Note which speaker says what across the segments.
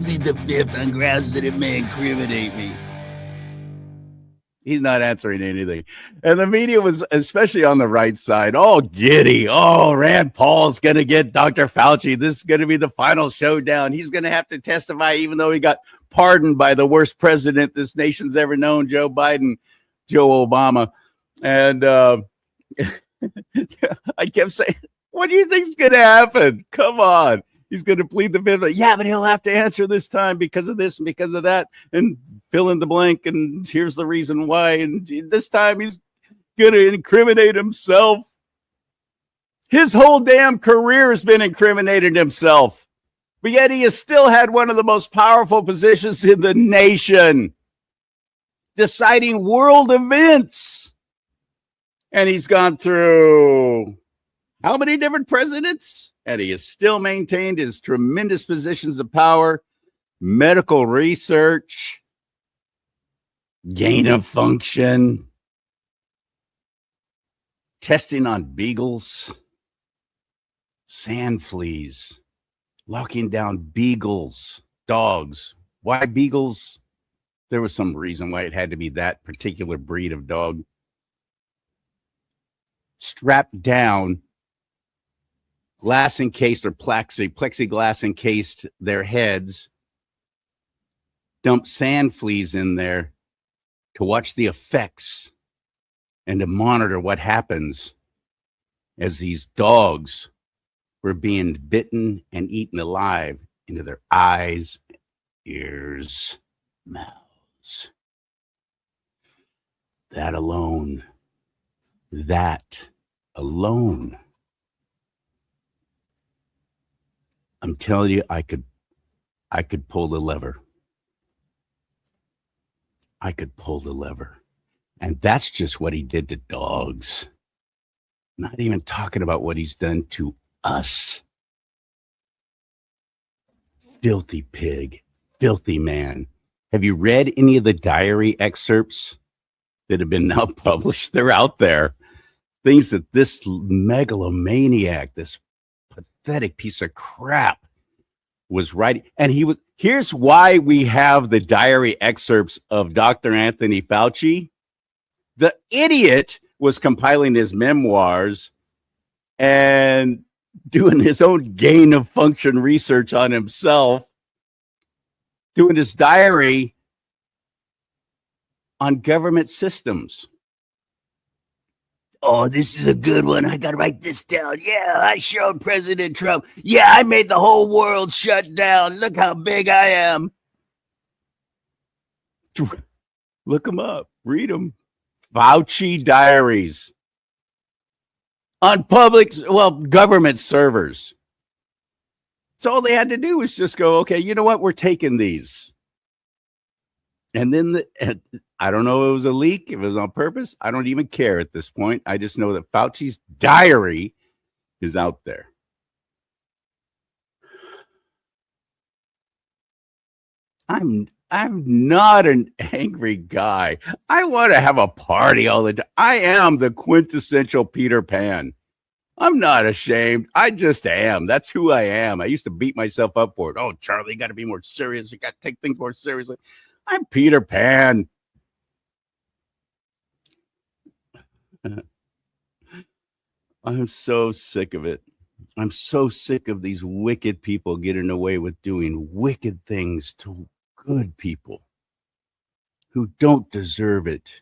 Speaker 1: plead the fifth on grounds that it may incriminate me.
Speaker 2: He's not answering anything. And the media was, especially on the right side, all giddy. Oh, Rand Paul's going to get Dr. Fauci. This is going to be the final showdown. He's going to have to testify, even though he got pardoned by the worst president this nation's ever known, Joe Biden, Joe Obama. And I kept saying, what do you think's going to happen? Come on. He's going to plead the fifth. Yeah, but he'll have to answer this time because of this and because of that, and fill in the blank. And here's the reason why. And this time he's going to incriminate himself. His whole damn career has been incriminating himself. But yet he has still had one of the most powerful positions in the nation, deciding world events. And he's gone through how many different presidents? And he has still maintained his tremendous positions of power, medical research, gain of function, testing on beagles, sand fleas, locking down beagles, dogs. Why beagles? There was some reason why it had to be that particular breed of dog. Strapped down, glass encased or plexiglass encased their heads, dump sand fleas in there to watch the effects and to monitor what happens as these dogs were being bitten and eaten alive into their eyes, ears, mouths. That alone. I'm telling you, I could pull the lever. I could pull the lever. And that's just what he did to dogs. Not even talking about what he's done to us. Filthy pig, filthy man. Have you read any of the diary excerpts that have been now published? They're out there. Things that this megalomaniac, this pathetic piece of crap was writing. And here's why we have the diary excerpts of Dr. Anthony Fauci. The idiot was compiling his memoirs and doing his own gain of function research on himself, doing his diary on government systems.
Speaker 1: Oh, this is a good one. I got to write this down. Yeah, I showed President Trump. Yeah, I made the whole world shut down. Look how big I am.
Speaker 2: Look them up. Read them. Fauci diaries on government servers. So all they had to do was just go, okay, you know what? We're taking these. And then I don't know if it was a leak, if it was on purpose. I don't even care at this point. I just know that Fauci's diary is out there. I'm not an angry guy. I want to have a party all the time. I am the quintessential Peter Pan. I'm not ashamed. I just am. That's who I am. I used to beat myself up for it. Oh, Charlie, you got to be more serious. You got to take things more seriously. I'm Peter Pan. I'm so sick of it. I'm so sick of these wicked people getting away with doing wicked things to good people who don't deserve it.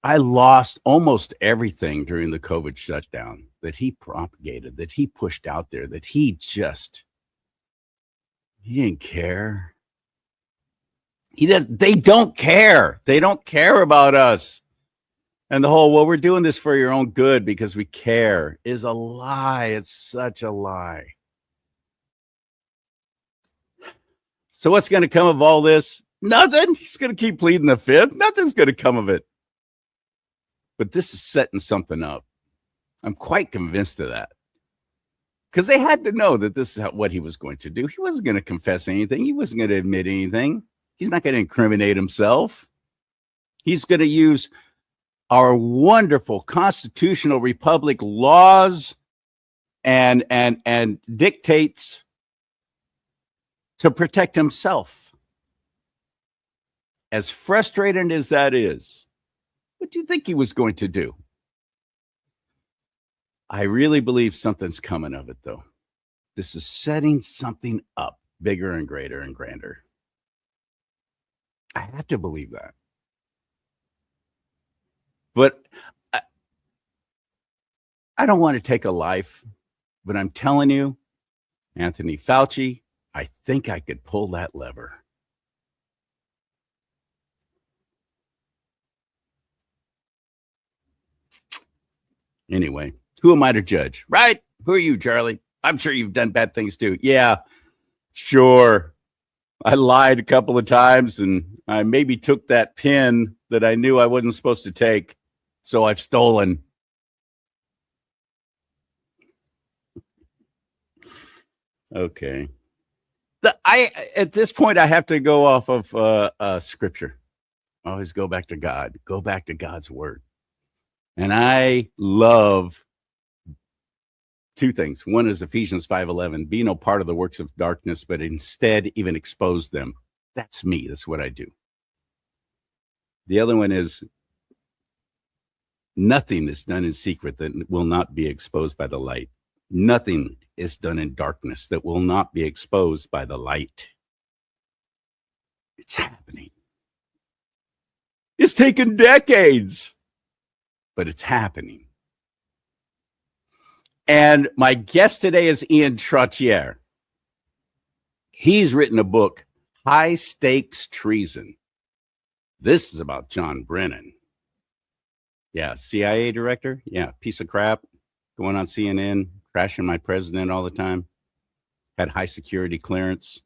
Speaker 2: I lost almost everything during the COVID shutdown that he propagated, that he pushed out there, that he didn't care. They don't care. They don't care about us. And the whole, well, we're doing this for your own good because we care is a lie. It's such a lie. So what's going to come of all this? Nothing. He's going to keep pleading the fifth. Nothing's going to come of it. But this is setting something up. I'm quite convinced of that. Because they had to know that this is what he was going to do. He wasn't going to confess anything. He wasn't going to admit anything. He's not going to incriminate himself. He's going to use our wonderful constitutional republic laws and dictates to protect himself. As frustrating as that is, what do you think he was going to do? I really believe something's coming of it, though. This is setting something up bigger and greater and grander. I have to believe that. But I don't want to take a life, but I'm telling you, Anthony Fauci, I think I could pull that lever. Anyway, who am I to judge, right? Who are you, Charlie? I'm sure you've done bad things too. Yeah, sure. I lied a couple of times and I maybe took that pen that I knew I wasn't supposed to take. So I've stolen. Okay. At this point, I have to go off of scripture. Always go back to God. Go back to God's word. And I love two things. One is Ephesians 5:11, be no part of the works of darkness, but instead even expose them. That's me. That's what I do. The other one is nothing is done in secret that will not be exposed by the light. Nothing is done in darkness that will not be exposed by the light. It's happening. It's taken decades, but it's happening. And my guest today is Ian Trottier. He's written a book, High Stakes Treason. This is about John Brennan. Yeah, CIA director. Yeah, piece of crap. Going on CNN, crashing my president all the time. Had high security clearance.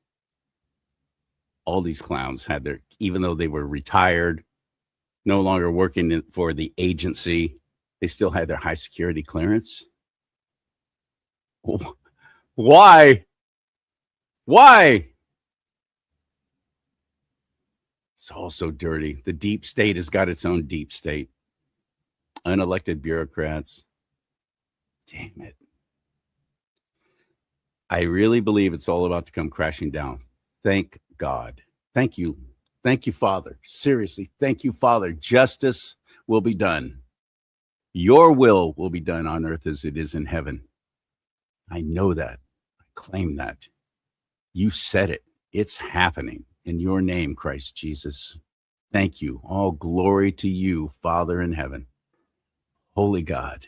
Speaker 2: All these clowns had their, even though they were retired, no longer working for the agency, they still had their high security clearance. Why? Why? It's all so dirty. The deep state has got its own deep state. Unelected bureaucrats. Damn it. I really believe it's all about to come crashing down. Thank God. Thank you. Thank you, Father. Seriously, thank you, Father. Justice will be done. Your will be done on earth as it is in heaven. I know that. I claim that. You said it. It's happening in your name, Christ Jesus. Thank you. All glory to you, Father in heaven. Holy God,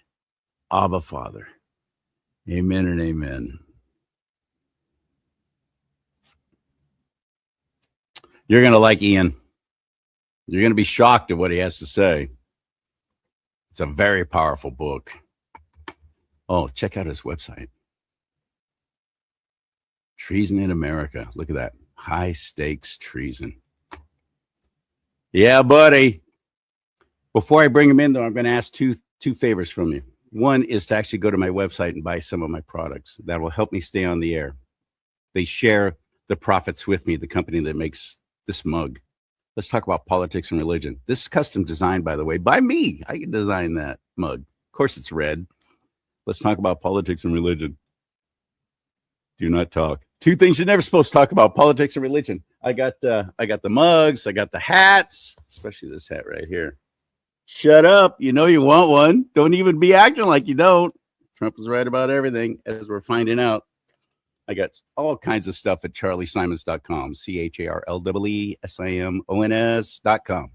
Speaker 2: Abba Father. Amen and amen. You're going to like Ian. You're going to be shocked at what he has to say. It's a very powerful book. Oh, check out his website. Treason in America. Look at that. High stakes treason. Yeah, buddy. Before I bring him in, though, I'm going to ask two favors from you. One is to actually go to my website and buy some of my products. That will help me stay on the air. They share the profits with me, the company that makes this mug. Let's talk about politics and religion. This is custom designed, by the way, by me. I can design that mug. Of course, it's red. Let's talk about politics and religion. Do not talk. Two things you're never supposed to talk about: politics and religion. I got the mugs. I got the hats, especially this hat right here. Shut up. You know you want one. Don't even be acting like you don't. Trump is right about everything, as we're finding out. I got all kinds of stuff at CharLeeSimons.com. CharLeeSimons.com.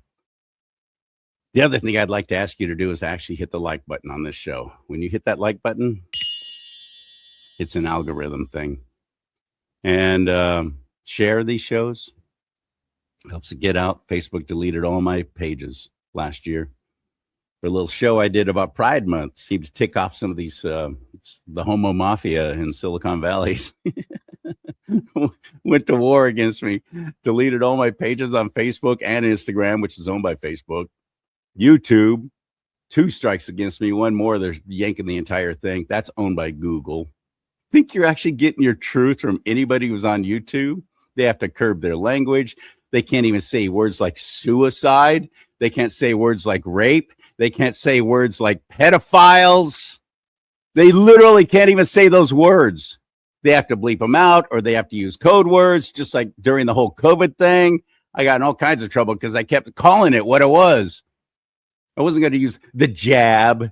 Speaker 2: The other thing I'd like to ask you to do is actually hit the like button on this show. When you hit that like button, it's an algorithm thing. And share these shows. It helps it get out. Facebook deleted all my pages last year. For a little show I did about Pride Month, seemed to tick off some of these, the homo mafia in Silicon Valley. Went to war against me, deleted all my pages on Facebook and Instagram, which is owned by Facebook. YouTube, 2 strikes against me. One more, they're yanking the entire thing. That's owned by Google. Think you're actually getting your truth from anybody who's on YouTube? They have to curb their language. They can't even say words like suicide. They can't say words like rape. They can't say words like pedophiles. They literally can't even say those words. They have to bleep them out, or they have to use code words, just like during the whole COVID thing. I got in all kinds of trouble because I kept calling it what it was. I wasn't going to use the jab.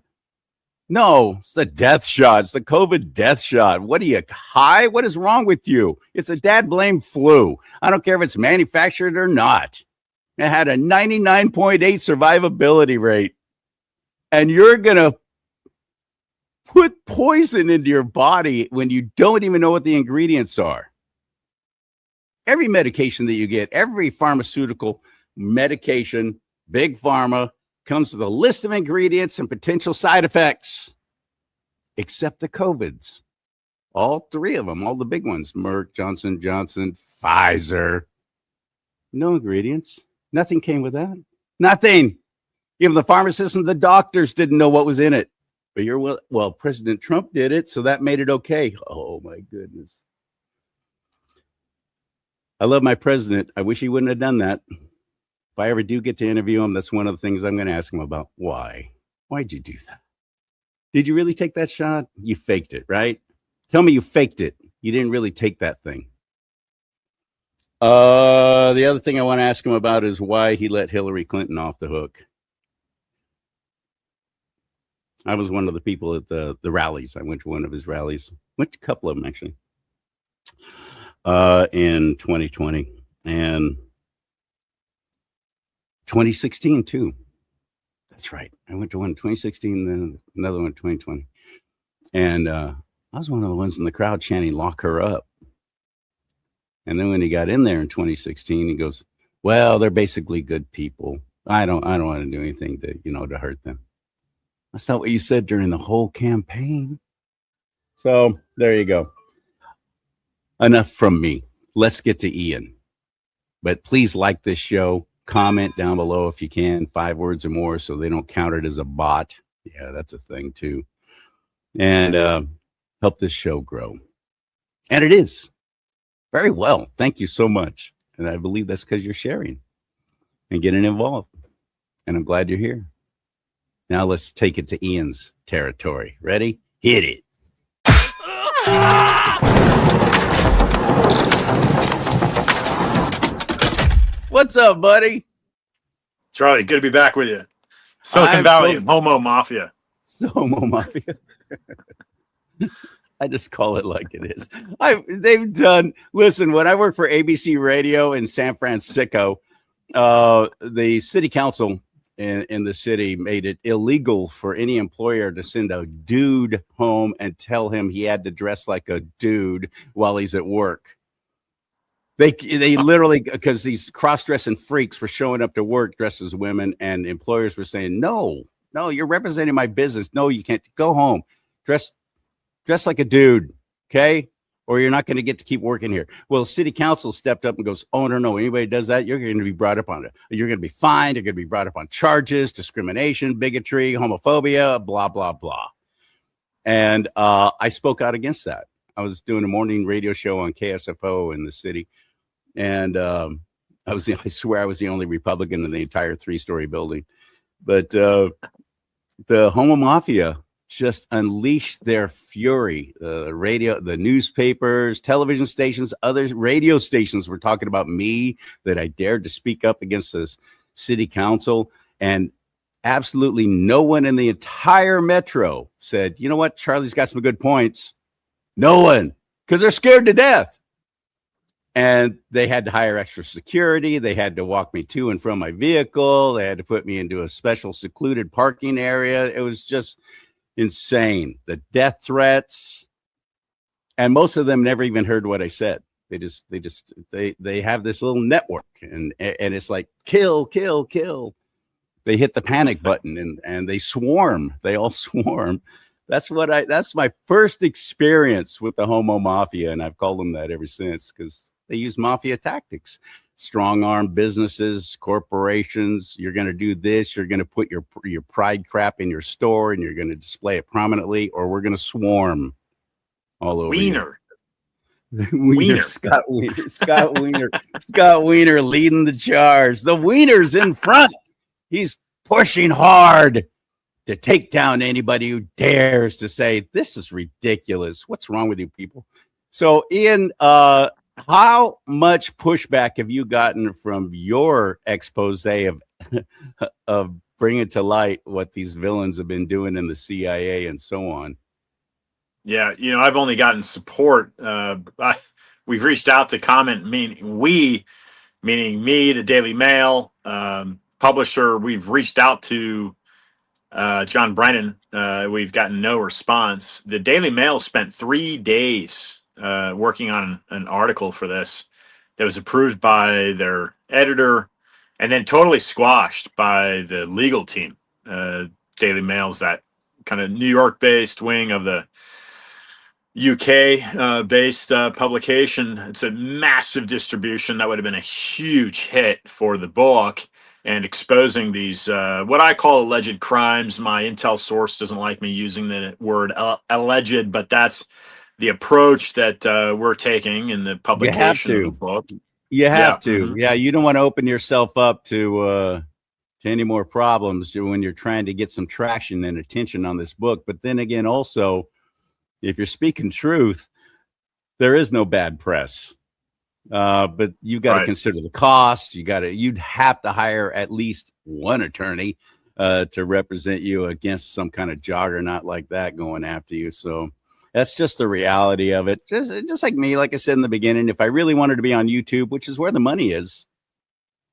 Speaker 2: No, it's the death shot. It's the COVID death shot. What are you, high? What is wrong with you? It's a dad-blame flu. I don't care if it's manufactured or not. It had a 99.8 survivability rate. And you're going to put poison into your body when you don't even know what the ingredients are. Every medication that you get, every pharmaceutical medication, big pharma, comes with a list of ingredients and potential side effects, except the COVIDs. All three of them, all the big ones, Merck, Johnson & Johnson, Pfizer. No ingredients. Nothing came with that. Nothing. Even the pharmacists and the doctors didn't know what was in it. But well, President Trump did it, so that made it okay. Oh, my goodness. I love my president. I wish he wouldn't have done that. If I ever do get to interview him, that's one of the things I'm going to ask him about. Why? Why'd you do that? Did you really take that shot? You faked it, right? Tell me you faked it. You didn't really take that thing. The other thing I want to ask him about is why he let Hillary Clinton off the hook. I was one of the people at the rallies. I went to one of his rallies. Went to a couple of them, actually, in 2020. And 2016 too. That's right. I went to one in 2016, then another one in 2020. And I was one of the ones in the crowd chanting, "Lock her up." And then when he got in there in 2016, he goes, "Well, they're basically good people. I don't want to do anything to hurt them." That's not what you said during the whole campaign. So there you go. Enough from me. Let's get to Ian. But please like this show. Comment down below if you can, 5 words or more, so they don't count it as a bot. Yeah, that's a thing too. And help this show grow. And it is. Very well. Thank you so much. And I believe that's because you're sharing and getting involved. And I'm glad you're here. Now let's take it to Ian's territory. Ready? Hit it. What's up, buddy?
Speaker 3: Charlie, good to be back with you. Silicon Valley, Homo Mafia.
Speaker 2: Homo Mafia. I just call it like it is. They've done, listen, when I worked for ABC Radio in San Francisco, the city council in the city made it illegal for any employer to send a dude home and tell him he had to dress like a dude while he's at work. They literally, because these cross-dressing freaks were showing up to work dressed as women, and employers were saying, no, you're representing my business. No, you can't. Go home. Dress like a dude, okay? Or you're not going to get to keep working here. Well, city council stepped up and goes, oh, no, anybody does that, you're going to be brought up on it. You're going to be fined. You're going to be brought up on charges, discrimination, bigotry, homophobia, blah, blah, blah. And I spoke out against that. I was doing a morning radio show on KSFO in the city. And I swear I was the only Republican in the entire 3-story building. But the Homo Mafia just unleashed their fury. The newspapers, television stations, other radio stations were talking about me, that I dared to speak up against this city council. And absolutely no one in the entire metro said, you know what, Charlie's got some good points. No one, because they're scared to death. And they had to hire extra security. They had to walk me to and from my vehicle. They had to put me into a special secluded parking area. It was just insane. The death threats. And most of them never even heard what I said. They have this little network, and it's like, kill, kill, kill. They hit the panic button and they swarm. They all swarm. That's my first experience with the Homo Mafia. And I've called them that ever since, because they use mafia tactics, strong arm businesses, corporations. You're going to do this. You're going to put your pride crap in your store, and you're going to display it prominently, or we're going to swarm all over.
Speaker 3: Wiener.
Speaker 2: Wiener. Scott Wiener leading the charge. The Wiener's in front. He's pushing hard to take down anybody who dares to say, this is ridiculous. What's wrong with you people? So, Ian, how much pushback have you gotten from your expose of of bringing to light what these villains have been doing in the CIA and so on?
Speaker 3: Yeah, I've only gotten support. We've reached out to comment, meaning me, the Daily Mail, publisher. We've reached out to John Brennan. We've gotten no response. The Daily Mail spent 3 days working on an article for this that was approved by their editor and then totally squashed by the legal team. Daily Mail's that kind of New York based wing of the UK based publication. It's a massive distribution. That would have been a huge hit for the book and exposing these what I call alleged crimes. My intel source doesn't like me using the word alleged, but that's the approach that we're taking in the publication of the book.
Speaker 2: You have to. Yeah, you don't want to open yourself up to any more problems when you're trying to get some traction and attention on this book. But then again, also, if you're speaking truth, there is no bad press. But you've got to consider the cost. You'd have to hire at least one attorney to represent you against some kind of juggernaut like that going after you. So that's just the reality of it. Just like me, like I said in the beginning, if I really wanted to be on YouTube, which is where the money is,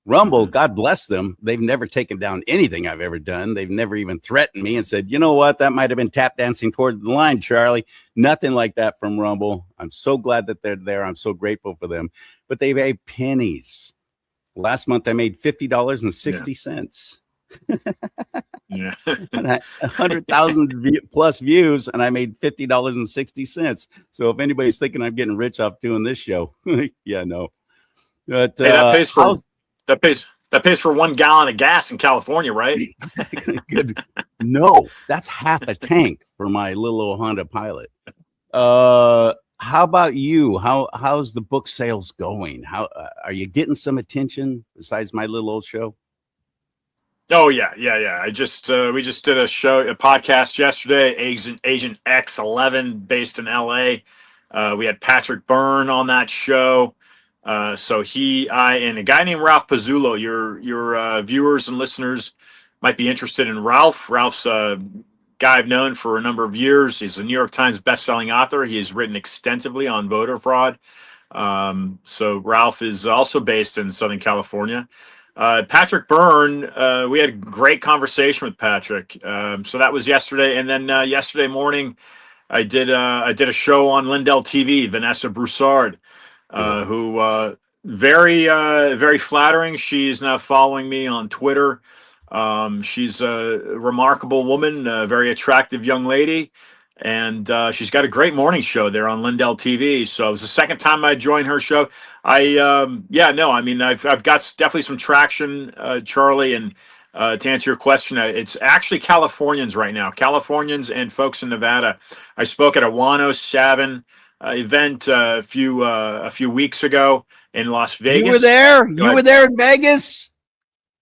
Speaker 2: Rumble, God bless them, they've never taken down anything I've ever done. They've never even threatened me and said, you know what, that might have been tap dancing toward the line, Charlie. Nothing like that from Rumble. I'm so glad that they're there. I'm so grateful for them. But they made pennies. Last month, I made $50.60.
Speaker 3: Yeah.
Speaker 2: 100,000 plus views, and I made $50.60. So if anybody's thinking I'm getting rich off doing this show, yeah, no. But
Speaker 3: hey, that pays for 1 gallon of gas in California, right?
Speaker 2: Good. No, that's half a tank for my little old Honda Pilot. How about you? How's the book sales going? How are you getting some attention besides my little old show?
Speaker 3: Oh yeah. I just we just did a podcast yesterday. Agent X11, based in LA. We had Patrick Byrne on that show. So I and a guy named Ralph Pizzulo. Your viewers and listeners might be interested in Ralph. Ralph's a guy I've known for a number of years. He's a New York Times best-selling author. He has written extensively on voter fraud. So Ralph is also based in Southern California. Patrick Byrne, we had a great conversation with Patrick. So that was yesterday, and then yesterday morning, I did a show on Lindell TV. Vanessa Broussard, who very flattering. She's now following me on Twitter. She's a remarkable woman, a very attractive young lady, and she's got a great morning show there on Lindell TV. So it was the second time I joined her show. I've got definitely some traction, Charlie, and to answer your question, it's actually Californians right now, Californians and folks in Nevada. I spoke at a Wano Savin event a few weeks ago in Las Vegas.
Speaker 2: You were there? You were there in Vegas?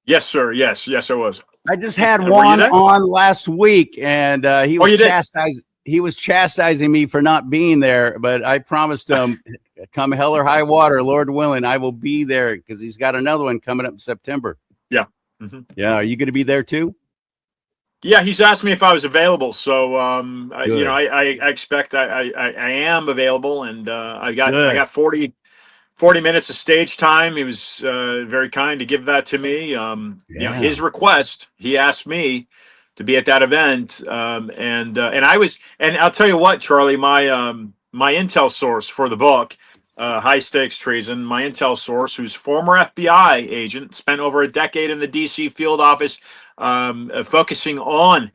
Speaker 3: Yes, sir. Yes, I was.
Speaker 2: I just had Juan on last week, and he was chastising me for not being there. But I promised him, come hell or high water, Lord willing, I will be there because he's got another one coming up in September.
Speaker 3: Yeah.
Speaker 2: Mm-hmm. Yeah. Are you going to be there too?
Speaker 3: Yeah, he's asked me if I was available. So, I expect I am available, and I got 40 minutes of stage time. He was very kind to give that to me. His request, he asked me to be at that event. And I'll tell you what, Charlie, my intel source for the book, High Stakes Treason, my intel source, who's former FBI agent, spent over a decade in the DC field office, focusing on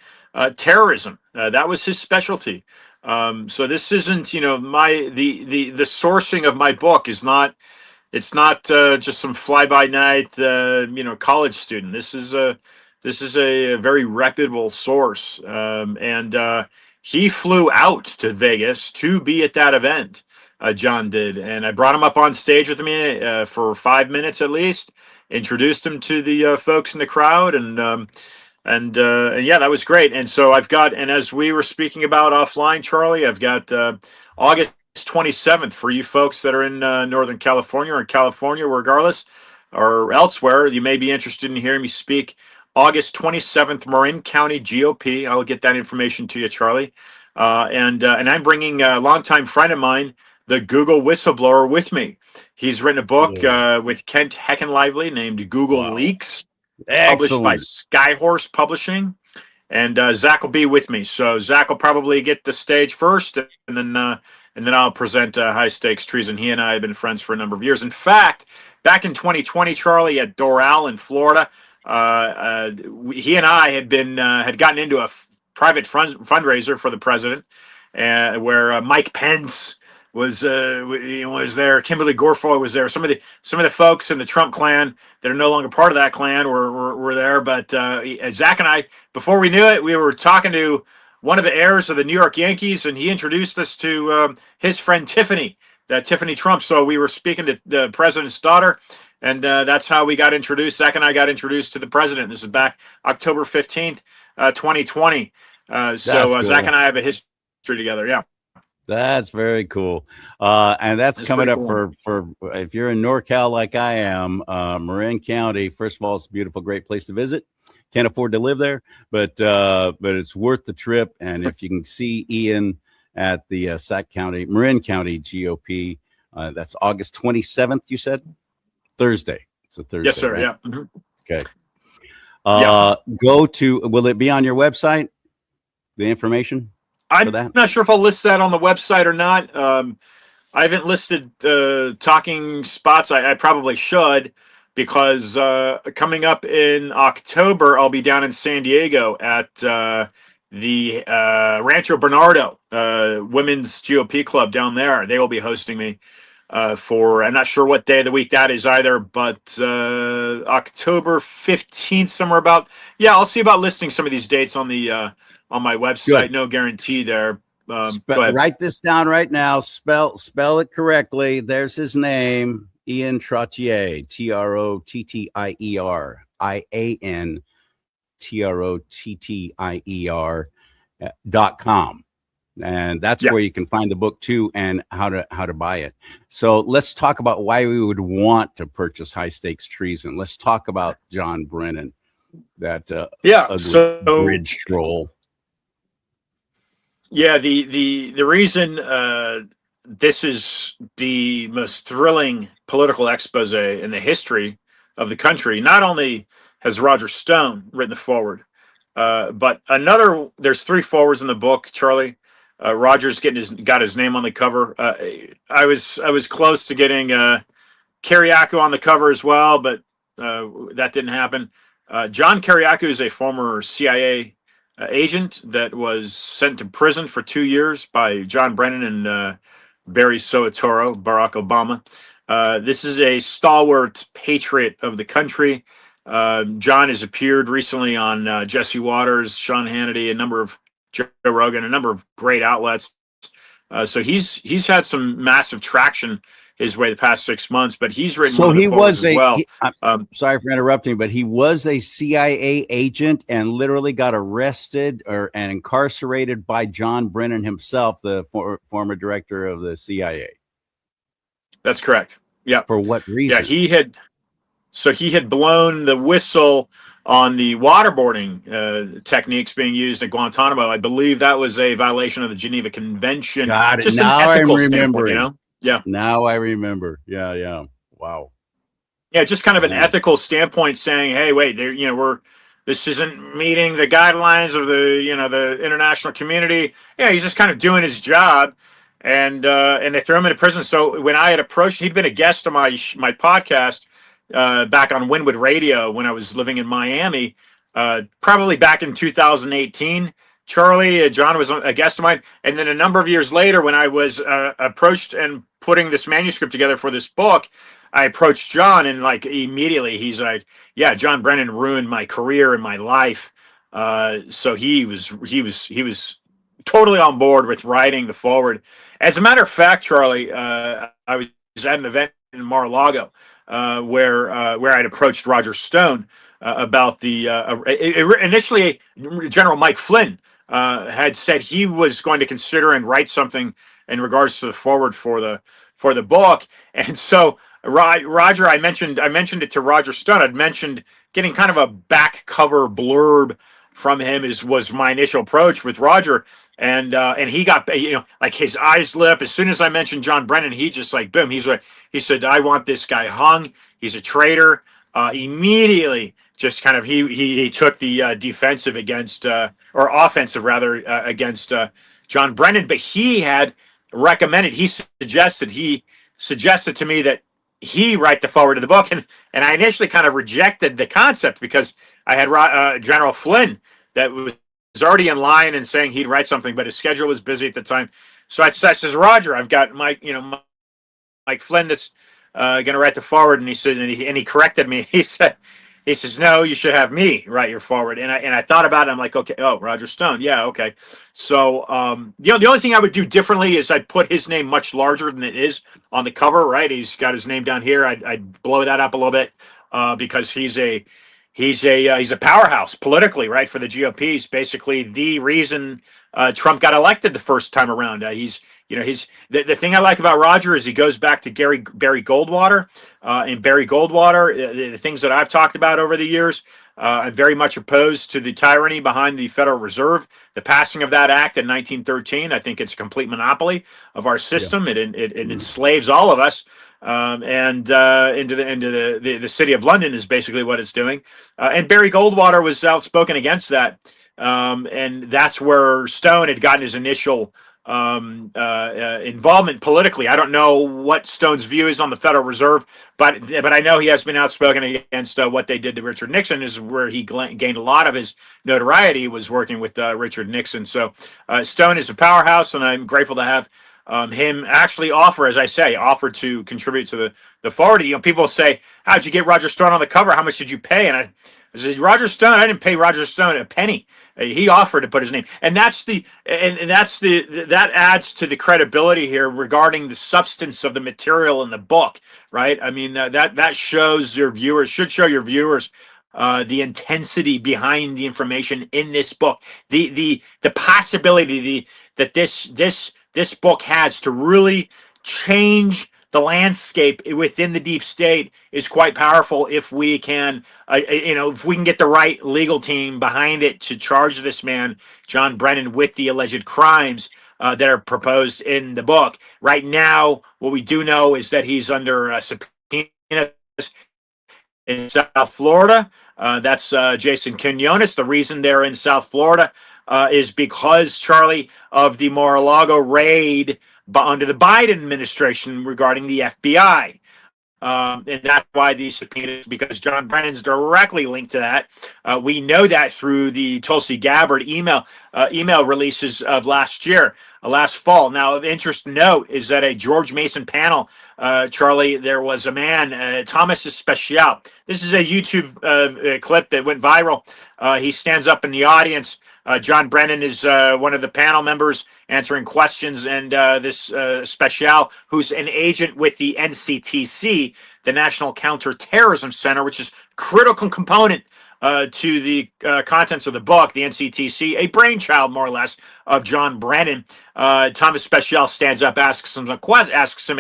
Speaker 3: terrorism. That was his specialty. So this isn't, the sourcing of my book is not, it's not just some fly by night, college student. This is a very reputable source. And he flew out to Vegas to be at that event. John did. And I brought him up on stage with me for 5 minutes at least, introduced him to the folks in the crowd, and that was great. And so and as we were speaking about offline, Charlie, I've got August 27th for you folks that are in Northern California or in California, regardless, or elsewhere. You may be interested in hearing me speak. August 27th, Marin County GOP. I'll get that information to you, CharLee. And I'm bringing a longtime friend of mine, the Google whistleblower, with me. He's written a book with Kent Heckenlively named Google Leaks, published by Skyhorse Publishing. And Zach will be with me. So Zach will probably get the stage first, and then I'll present High Stakes Treason. He and I have been friends for a number of years. In fact, back in 2020, CharLee, at Doral in Florida, he and I had gotten into a private fundraiser for the president, where Mike Pence was there, Kimberly Guilfoyle was there. Some of the folks in the Trump clan that are no longer part of that clan were there. But Zach and I, before we knew it, we were talking to one of the heirs of the New York Yankees, and he introduced us to his friend Tiffany Trump. So we were speaking to the president's daughter, and that's how we got introduced. Zach and I got introduced to the president. This is back October 15th, 2020. Cool. Zach and I have a history together. Yeah.
Speaker 2: That's very cool. And that's coming up
Speaker 3: cool.
Speaker 2: for if you're in NorCal like I am, Marin County. First of all, it's a beautiful, great place to visit. Can't afford to live there, but it's worth the trip. And if you can see Ian at the Marin County GOP, that's August 27th, you said? Thursday. It's a Thursday.
Speaker 3: Yes, sir.
Speaker 2: Right?
Speaker 3: Yeah. Mm-hmm.
Speaker 2: Okay. Will it be on your website? The information?
Speaker 3: I'm not sure if I'll list that on the website or not. I haven't listed talking spots. I probably should, because coming up in October, I'll be down in San Diego at the Rancho Bernardo Women's GOP Club down there. They will be hosting me for, I'm not sure what day of the week that is either, but October 15th, somewhere about. Yeah, I'll see about listing some of these dates on the on my website. Good. No guarantee there.
Speaker 2: Write this down right now. Spell it correctly. There's his name, Ian Trottier, Trottier, IAN Trottier.com. And that's where you can find the book too, and how to buy it. So let's talk about why we would want to purchase High Stakes Treason. Let's talk about John Brennan, that ugly bridge troll.
Speaker 3: Yeah, the reason this is the most thrilling political expose in the history of the country. Not only has Roger Stone written the foreword, but there's 3 forewords in the book, CharLee. Roger's got his name on the cover. I was close to getting Kiriakou on the cover as well, but that didn't happen. John Kiriakou is a former CIA agent that was sent to prison for 2 years by John Brennan and Barry Soetoro, Barack Obama. This is a stalwart patriot of the country. John has appeared recently on Jesse Waters, Sean Hannity, a number of Joe Rogan, a number of great outlets. So he's had some massive traction his way the past 6 months, but he's written.
Speaker 2: So he was I'm sorry for interrupting, but he was a CIA agent and literally got arrested and incarcerated by John Brennan himself, the former director of the CIA.
Speaker 3: That's correct. Yeah.
Speaker 2: For what reason?
Speaker 3: Yeah, he had blown the whistle on the waterboarding techniques being used at Guantanamo. I believe that was a violation of the Geneva Convention.
Speaker 2: Got it.
Speaker 3: Just
Speaker 2: now
Speaker 3: an ethical
Speaker 2: I'm remembering.
Speaker 3: You know? Yeah.
Speaker 2: Now I remember. Yeah. Wow.
Speaker 3: Yeah, just kind of an ethical standpoint, saying, "Hey, wait, this isn't meeting the guidelines of the international community." Yeah, he's just kind of doing his job, and they throw him into prison. So when I had approached, he'd been a guest on my podcast back on Wynwood Radio when I was living in Miami, probably back in 2018. CharLee, John was a guest of mine. And then a number of years later, when I was approached and putting this manuscript together for this book, I approached John, and like immediately he's like, "Yeah, John Brennan ruined my career and my life." So he was totally on board with writing the foreword. As a matter of fact, CharLee, I was at an event in Mar-a-Lago where I'd approached Roger Stone about the initially General Mike Flynn had said he was going to consider and write something in regards to the forward for the book. And so Roger, I mentioned it to Roger Stone. I'd mentioned getting kind of a back cover blurb from him was my initial approach with Roger. And he got, like his eyes lit up as soon as I mentioned John Brennan. He just like boom. He said, I want this guy hung. He's a traitor. Immediately, just kind of he took the defensive against or offensive rather against John Brennan. But he had recommended. He suggested to me that he write the forward of the book, and I initially kind of rejected the concept because I had General Flynn that was already in line and saying he'd write something, but his schedule was busy at the time. So I says, Roger, I've got Mike Flynn that's going to write the forward, and he said, and he corrected me. He says, no, you should have me write your forward. And I thought about it. I'm like, okay, oh, Roger Stone, yeah, okay. So the only thing I would do differently is I'd put his name much larger than it is on the cover. Right, he's got his name down here. I'd blow that up a little bit because he's a powerhouse politically, right? For the GOP, he's basically the reason Trump got elected the first time around. The thing I like about Roger is he goes back to Barry Goldwater. And Barry Goldwater, the things that I've talked about over the years, I'm very much opposed to the tyranny behind the Federal Reserve. The passing of that act in 1913, I think it's a complete monopoly of our system. Yeah. It enslaves all of us. And into the city of London is basically what it's doing. And Barry Goldwater was outspoken against that. And that's where Stone had gotten his initial involvement politically. I don't know what Stone's view is on the Federal Reserve, but I know he has been outspoken against what they did to Richard Nixon, is where he gained a lot of his notoriety, was working with Richard Nixon. So Stone is a powerhouse, and I'm grateful to have him actually offer to contribute to the forward. People say, how'd you get Roger Stone on the cover? How much did you pay? And I said, Roger Stone, I didn't pay Roger Stone a penny. He offered to put his name. And that adds to the credibility here regarding the substance of the material in the book, right? I mean, that shows your viewers, should show your viewers the intensity behind the information in this book, the possibility that this book has to really change the landscape within the deep state is quite powerful if we can, if we can get the right legal team behind it to charge this man, John Brennan, with the alleged crimes that are proposed in the book. Right now, what we do know is that he's under subpoena in South Florida. That's Jason Quinones. The reason they're in South Florida is because, CharLee, of the Mar-a-Lago raid under the Biden administration regarding the FBI. And that's why these subpoenas, because John Brennan's directly linked to that. We know that through the Tulsi Gabbard email releases of last fall. Now, of interest to note is that a George Mason panel, CharLee, there was a man, Thomas Special. This is a YouTube clip that went viral. He stands up in the audience. John Brennan is one of the panel members answering questions, and this Special, who's an agent with the NCTC, the National Counterterrorism Center, which is a critical component to the contents of the book, the NCTC, a brainchild, more or less, of John Brennan. Thomas Special stands up, asks him a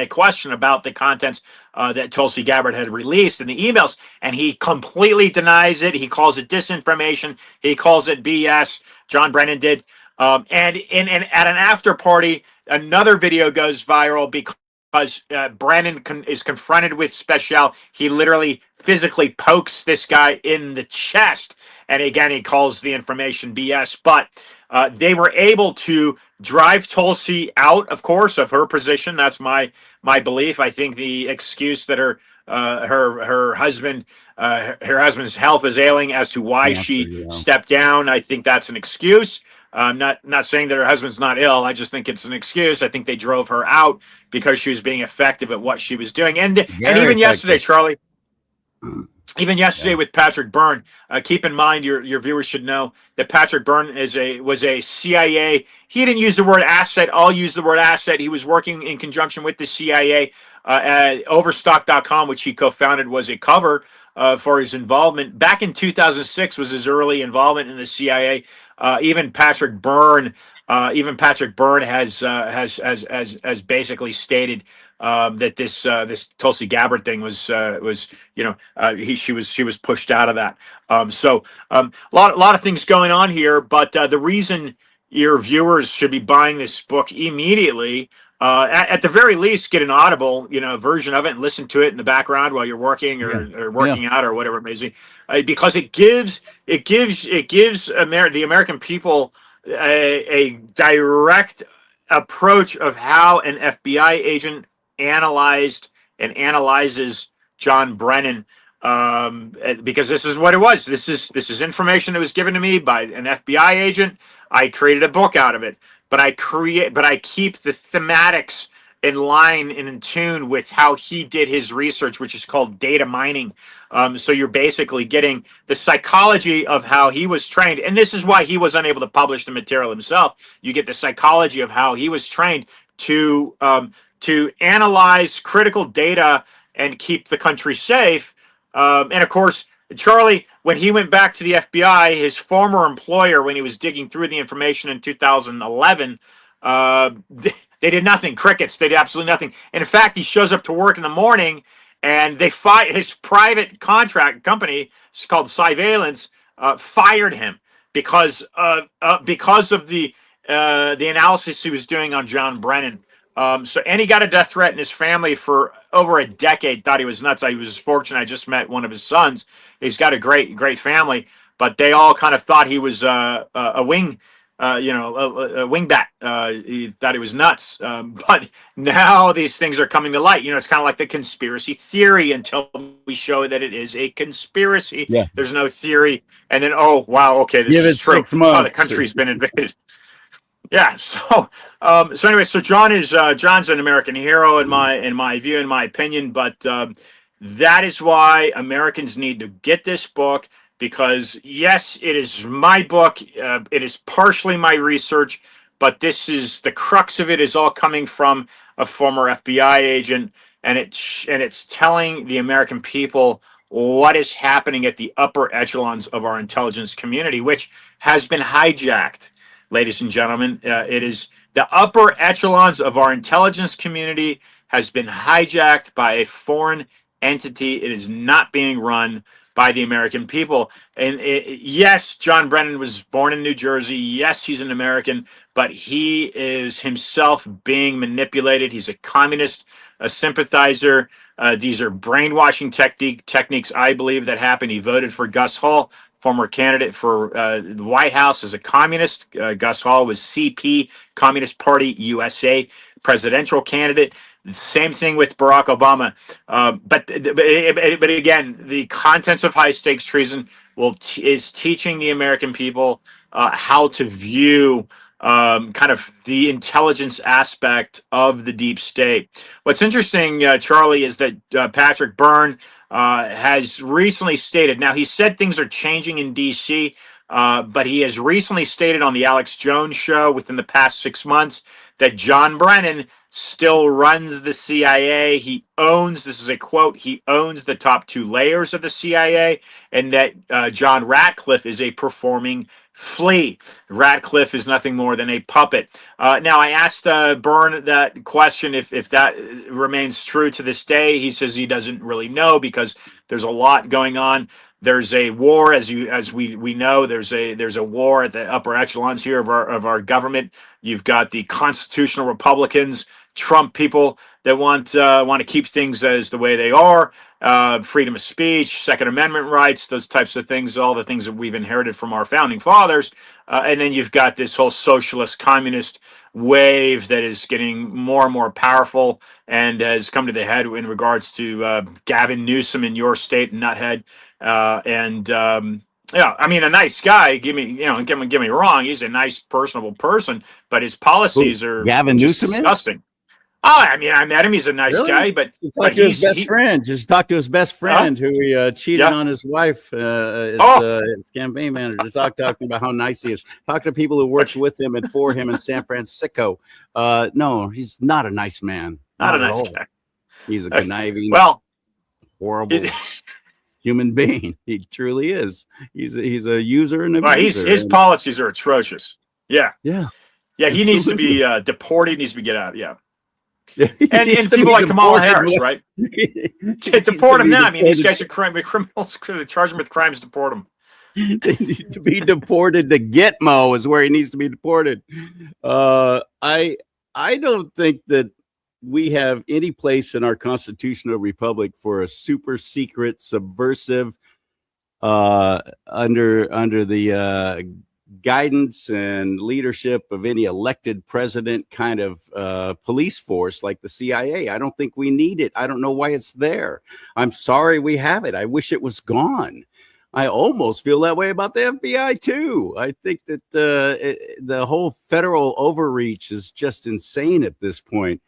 Speaker 3: question about the contents that Tulsi Gabbard had released in the emails, and he completely denies it. He calls it disinformation. He calls it BS. John Brennan did. And at an after party, another video goes viral because Brennan is confronted with Special. He literally physically pokes this guy in the chest. And again, he calls the information BS. But they were able to drive Tulsi out, of course, of her position. That's my belief. I think the excuse that her husband's health is ailing as to why she stepped down, I think that's an excuse. I'm not saying that her husband's not ill. I just think it's an excuse. I think they drove her out because she was being effective at what she was doing. And even yesterday, CharLee, with Patrick Byrne, keep in mind, your viewers should know that Patrick Byrne was a CIA. He didn't use the word asset. I'll use the word asset. He was working in conjunction with the CIA Overstock.com, which he co-founded, was a cover for his involvement. Back in 2006 was his early involvement in the CIA. Even Patrick Byrne has basically stated that this Tulsi Gabbard thing was she was pushed out of that. So a lot of things going on here, but the reason your viewers should be buying this book immediately, at the very least, get an Audible version of it and listen to it in the background while you're working or working out or whatever it may be, because it gives the American people a direct approach of how an FBI agent analyzed and analyzes John Brennan, because this is what it was. This is information that was given to me by an FBI agent. I created a book out of it, but I keep the thematics in line and in tune with how he did his research, which is called data mining. So you're basically getting the psychology of how he was trained, and this is why he was unable to publish the material himself. You get the psychology of how he was trained to analyze critical data and keep the country safe. And of course, CharLee, when he went back to the FBI, his former employer, when he was digging through the information in 2011, they did nothing. Crickets. They did absolutely nothing. And in fact, he shows up to work in the morning, and they fired his private contract company, it's called Surveillance, fired him because of the analysis he was doing on John Brennan. And he got a death threat, and his family for over a decade thought he was nuts. I was fortunate. I just met one of his sons. He's got a great family, but they all kind of thought he was a wingbat. He thought he was nuts. But now these things are coming to light. It's kind of like the conspiracy theory until we show that it is a conspiracy.
Speaker 2: Yeah.
Speaker 3: There's no theory. And then, oh, wow, okay, this is true.
Speaker 2: 6 months.
Speaker 3: Oh, the country's been invaded. Yeah. So anyway, so John's an American hero in my view, in my opinion. But that is why Americans need to get this book, because yes, it is my book. It is partially my research, but this is the crux of it is all coming from a former FBI agent, and it's telling the American people what is happening at the upper echelons of our intelligence community, which has been hijacked. Ladies and gentlemen, it is the upper echelons of our intelligence community has been hijacked by a foreign entity. It is not being run by the American people. And yes, John Brennan was born in New Jersey. Yes, he's an American, but he is himself being manipulated. He's a communist, a sympathizer. These are brainwashing techniques, I believe, that happened. He voted for Gus Hall, former candidate for the White House, as a communist. Gus Hall was CP, Communist Party USA presidential candidate. Same thing with Barack Obama. But again, the contents of High Stakes Treason is teaching the American people how to view kind of the intelligence aspect of the deep state. What's interesting, CharLee, is that Patrick Byrne has recently stated, now he said things are changing in D.C., but he has recently stated on the Alex Jones show within the past 6 months that John Brennan still runs the CIA. He owns, this is a quote, he owns the top 2 layers of the CIA, and that John Ratcliffe is a performing flea. Ratcliffe is nothing more than a puppet. Now, I asked Byrne that question, if that remains true to this day. He says he doesn't really know, because there's a lot going on. There's a war, as we know. There's a war at the upper echelons here of our government. You've got the constitutional Republicans, Trump people that want to keep things as the way they are. Freedom of speech, Second Amendment rights, those types of things, all the things that we've inherited from our founding fathers. And then you've got this whole socialist communist wave that is getting more and more powerful and has come to the head in regards to Gavin Newsom in your state, nuthead. Yeah, I mean, a nice guy. Get me wrong. He's a nice, personable person, but his policies are
Speaker 2: Gavin Newsom
Speaker 3: disgusting. Oh, I mean, I met him. He's a nice guy, but
Speaker 2: to his best friend. Just talk to his best friend who he cheated on his wife, his campaign manager. Talking about how nice he is. Talk to people who worked with him and for him in San Francisco. No, he's not a nice man.
Speaker 3: Not a nice guy.
Speaker 2: He's a conniving,
Speaker 3: well,
Speaker 2: horrible human being. He truly is. He's a user and abuser.
Speaker 3: his policies are atrocious. Yeah.
Speaker 2: Yeah,
Speaker 3: Yeah, he needs to
Speaker 2: absolutely.
Speaker 3: be deported. He needs to be get out. Yeah.
Speaker 2: He needs
Speaker 3: And
Speaker 2: to
Speaker 3: people
Speaker 2: be
Speaker 3: like Kamala
Speaker 2: deported.
Speaker 3: Harris, right?
Speaker 2: He
Speaker 3: Deport him
Speaker 2: needs to
Speaker 3: now.
Speaker 2: be
Speaker 3: I mean, these
Speaker 2: deported.
Speaker 3: guys are criminals. Charge them with crimes. Deport them.
Speaker 2: They need to be deported to Gitmo is where he needs to be deported. I don't think that we have any place in our constitutional republic for a super secret, subversive, under the guidance and leadership of any elected president kind of police force like the CIA. I don't think we need it. I don't know why it's there. I'm sorry we have it. I wish it was gone. I almost feel that way about the FBI too. I think that the whole federal overreach is just insane at this point,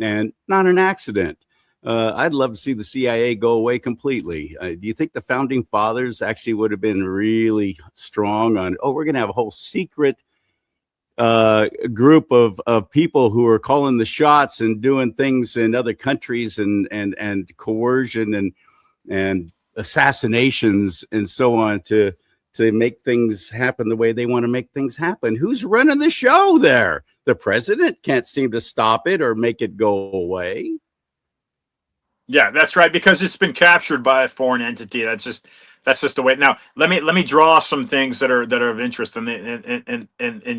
Speaker 2: and not an accident. I'd love to see the CIA go away completely. Do you think the founding fathers actually would have been really strong on, we're going to have a whole secret group of people who are calling the shots and doing things in other countries and coercion and assassinations and so on to make things happen the way they want to make things happen? Who's running the show there? The president can't seem to stop it or make it go away.
Speaker 3: Yeah, that's right, because it's been captured by a foreign entity. That's just the way. Now, let me draw some things that are of interest, and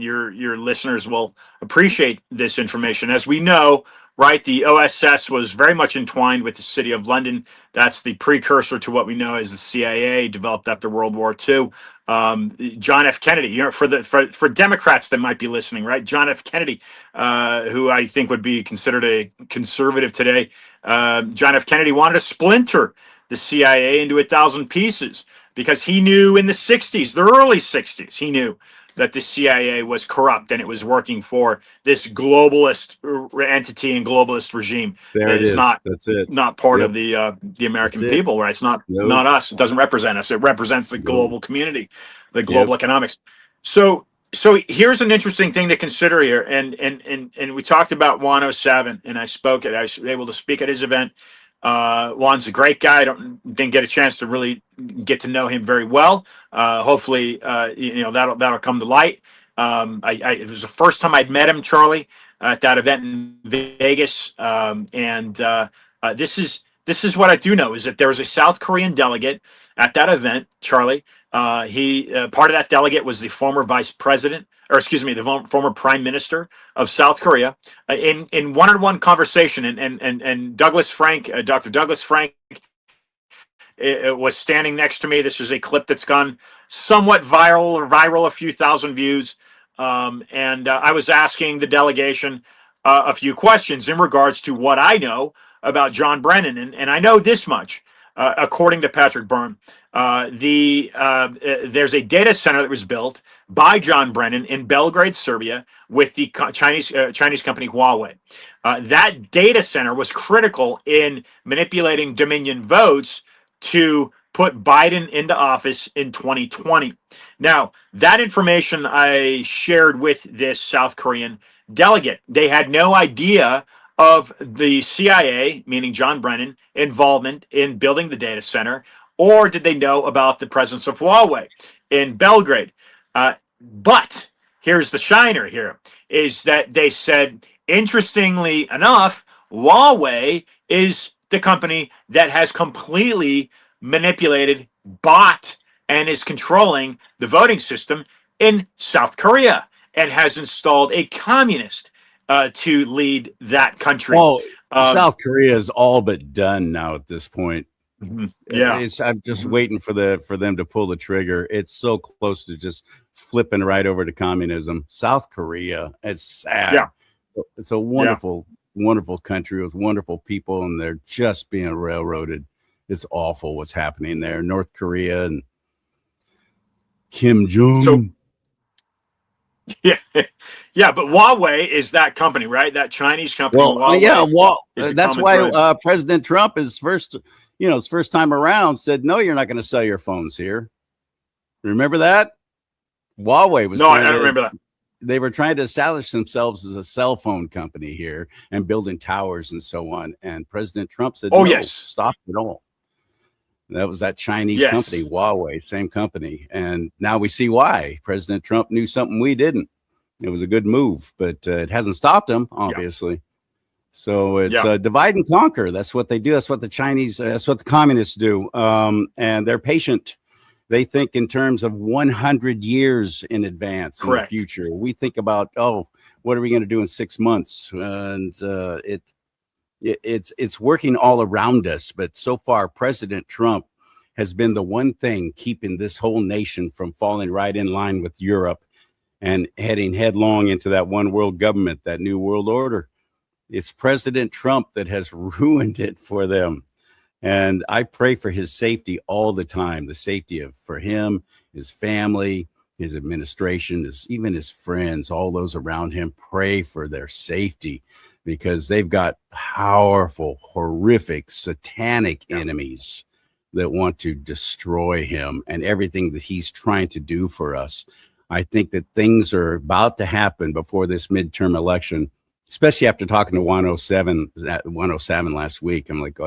Speaker 3: your listeners will appreciate this information. As we know, right, the OSS was very much entwined with the City of London. That's the precursor to what we know as the CIA, developed after World War II. John F. Kennedy, for Democrats that might be listening, right? John F. Kennedy, who I think would be considered a conservative today. John F. Kennedy wanted to splinter the CIA into 1,000 pieces because he knew in the 60s, the early 60s, he knew that the CIA was corrupt and it was working for this globalist entity and globalist regime.
Speaker 2: There it is. That's it.
Speaker 3: Not part of the American people, right? It's not us. It doesn't represent us. It represents the global community, the global economics. So here's an interesting thing to consider here. And we talked about Juan 07, and I was able to speak at his event. Juan's a great guy. I didn't get a chance to really get to know him very well. Hopefully, that'll come to light. It was the first time I'd met him, Charlie, at that event in Vegas. This is what I do know, is that there was a South Korean delegate at that event, Charlie. Part of that delegate was the former the former prime minister of South Korea. In one-on-one conversation, and Douglas Frank, Dr. Douglas Frank, was standing next to me. This is a clip that's gone somewhat viral, a few thousand views. I was asking the delegation a few questions in regards to what I know about John Brennan, and I know this much. According to Patrick Byrne, there's a data center that was built by John Brennan in Belgrade, Serbia, with the Chinese company Huawei. That data center was critical in manipulating Dominion votes to put Biden into office in 2020. Now, that information I shared with this South Korean delegate. They had no idea of the CIA, meaning John Brennan, involvement in building the data center, or did they know about the presence of Huawei in Belgrade? But here's the shiner here, is that they said, interestingly enough, Huawei is the company that has completely manipulated, bought, and is controlling the voting system in South Korea and has installed a communist to lead that country.
Speaker 2: Well, South Korea is all but done now at this point.
Speaker 3: Yeah,
Speaker 2: I'm just waiting for them to pull the trigger. It's so close to just flipping right over to communism. South Korea, it's sad.
Speaker 3: Yeah,
Speaker 2: it's a wonderful country with wonderful people, and they're just being railroaded. It's awful what's happening there. North Korea and Kim Jong.
Speaker 3: Yeah, but Huawei is that company, right? That Chinese company.
Speaker 2: Well, that's why President Trump his first time around said, "No, you're not going to sell your phones here." Remember that? Huawei was.
Speaker 3: No, I don't remember that.
Speaker 2: they were trying to establish themselves as a cell phone company here and building towers and so on. And President Trump said,
Speaker 3: Oh,
Speaker 2: no,
Speaker 3: yes.
Speaker 2: stop it all. That was that Chinese
Speaker 3: Yes.
Speaker 2: company, Huawei, same company. And now we see why. President Trump knew something we didn't. It was a good move, but it hasn't stopped him, obviously. Yeah. So it's divide and conquer. That's what they do. That's what the Chinese, that's what the communists do. And they're patient. They think in terms of 100 years in advance.
Speaker 3: Correct.
Speaker 2: In the future. We think about, what are we going to do in 6 months? And it's working all around us. But so far, President Trump has been the one thing keeping this whole nation from falling right in line with Europe and heading headlong into that one world government, that new world order. It's President Trump that has ruined it for them. And I pray for his safety all the time, the safety for him, his family, his administration, even his friends, all those around him. Pray for their safety because they've got powerful, horrific, satanic enemies that want to destroy him and everything that he's trying to do for us. I think that things are about to happen before this midterm election, especially after talking to 107 last week. I'm like,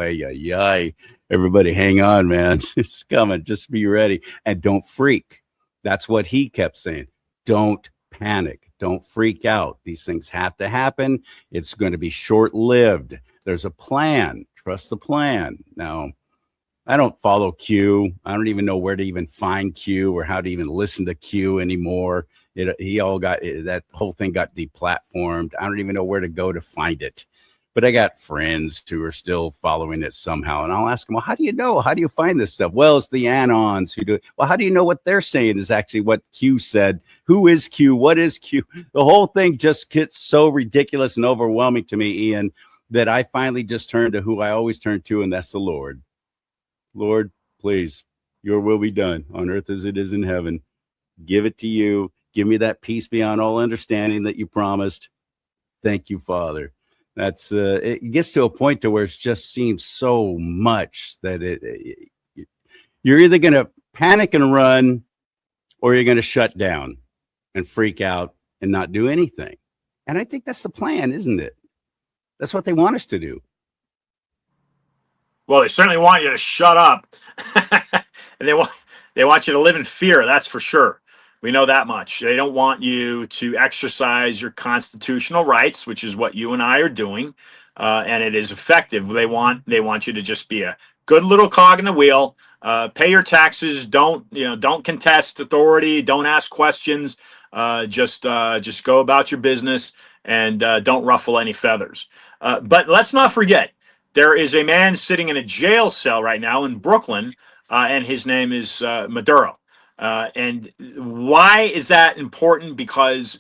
Speaker 2: everybody hang on, man. It's coming. Just be ready and don't freak. That's what he kept saying. Don't panic. Don't freak out. These things have to happen. It's going to be short-lived. There's a plan. Trust the plan. Now, I don't follow Q. I don't even know where to even find Q or how to even listen to Q anymore. That whole thing got deplatformed. I don't even know where to go to find it. But I got friends who are still following it somehow. And I'll ask them, well, how do you know? How do you find this stuff? Well, it's the Anons who do it. Well, how do you know what they're saying is actually what Q said? Who is Q? What is Q? The whole thing just gets so ridiculous and overwhelming to me, Ian, that I finally just turned to who I always turn to, and that's the Lord. Lord, please, your will be done on earth as it is in heaven. Give it to you. Give me that peace beyond all understanding that you promised. Thank you, Father. That's it gets to a point to where it just seems so much that you're either going to panic and run or you're going to shut down and freak out and not do anything. And I think that's the plan, isn't it? That's what they want us to do.
Speaker 3: Well, they certainly want you to shut up. And they want you to live in fear, that's for sure. We know that much. They don't want you to exercise your constitutional rights, which is what you and I are doing, and it is effective. They want you to just be a good little cog in the wheel. Pay your taxes. Don't contest authority. Don't ask questions. Just go about your business and don't ruffle any feathers. But let's not forget, there is a man sitting in a jail cell right now in Brooklyn, and his name is Maduro. And why is that important? Because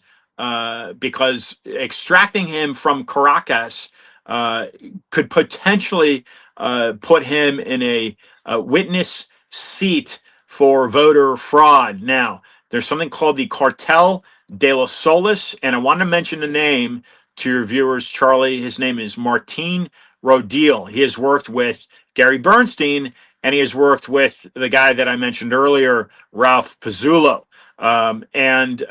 Speaker 3: extracting him from Caracas could potentially put him in a witness seat for voter fraud. Now, there's something called the Cartel de los Solis, and I want to mention the name to your viewers, CharLee. His name is Martin Rodil. He has worked with Gary Bernstein, and he has worked with the guy that I mentioned earlier, Ralph Pizzullo. And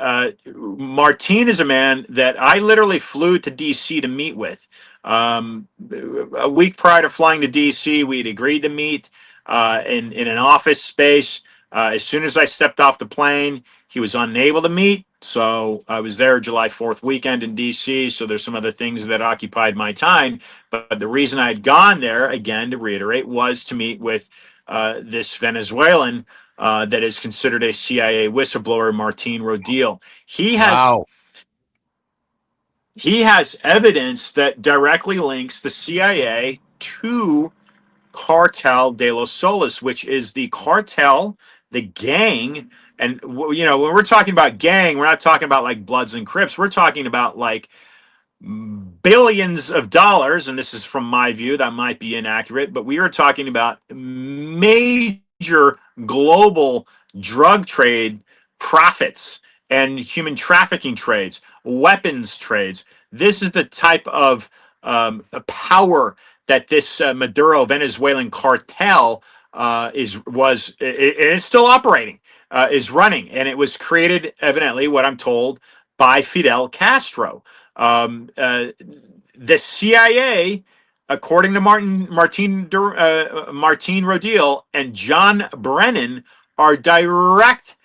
Speaker 3: Martin is a man that I literally flew to D.C. to meet with. A week prior to flying to D.C., we'd agreed to meet in an office space. As soon as I stepped off the plane, he was unable to meet. So I was there July 4th weekend in D.C., so there's some other things that occupied my time. But the reason I had gone there, again, to reiterate, was to meet with this Venezuelan that is considered a CIA whistleblower, Martin Rodil. He has evidence that directly links the CIA to Cartel de los Solis, which is the cartel, the gang. And, when we're talking about gang, we're not talking about like Bloods and Crips. We're talking about like billions of dollars. And this is from my view, that might be inaccurate, but we are talking about major global drug trade profits and human trafficking trades, weapons trades. This is the type of power that this Maduro Venezuelan cartel is still operating, is running. And it was created, evidently, what I'm told, by Fidel Castro. The CIA, according to Martin Rodil and John Brennan, are direct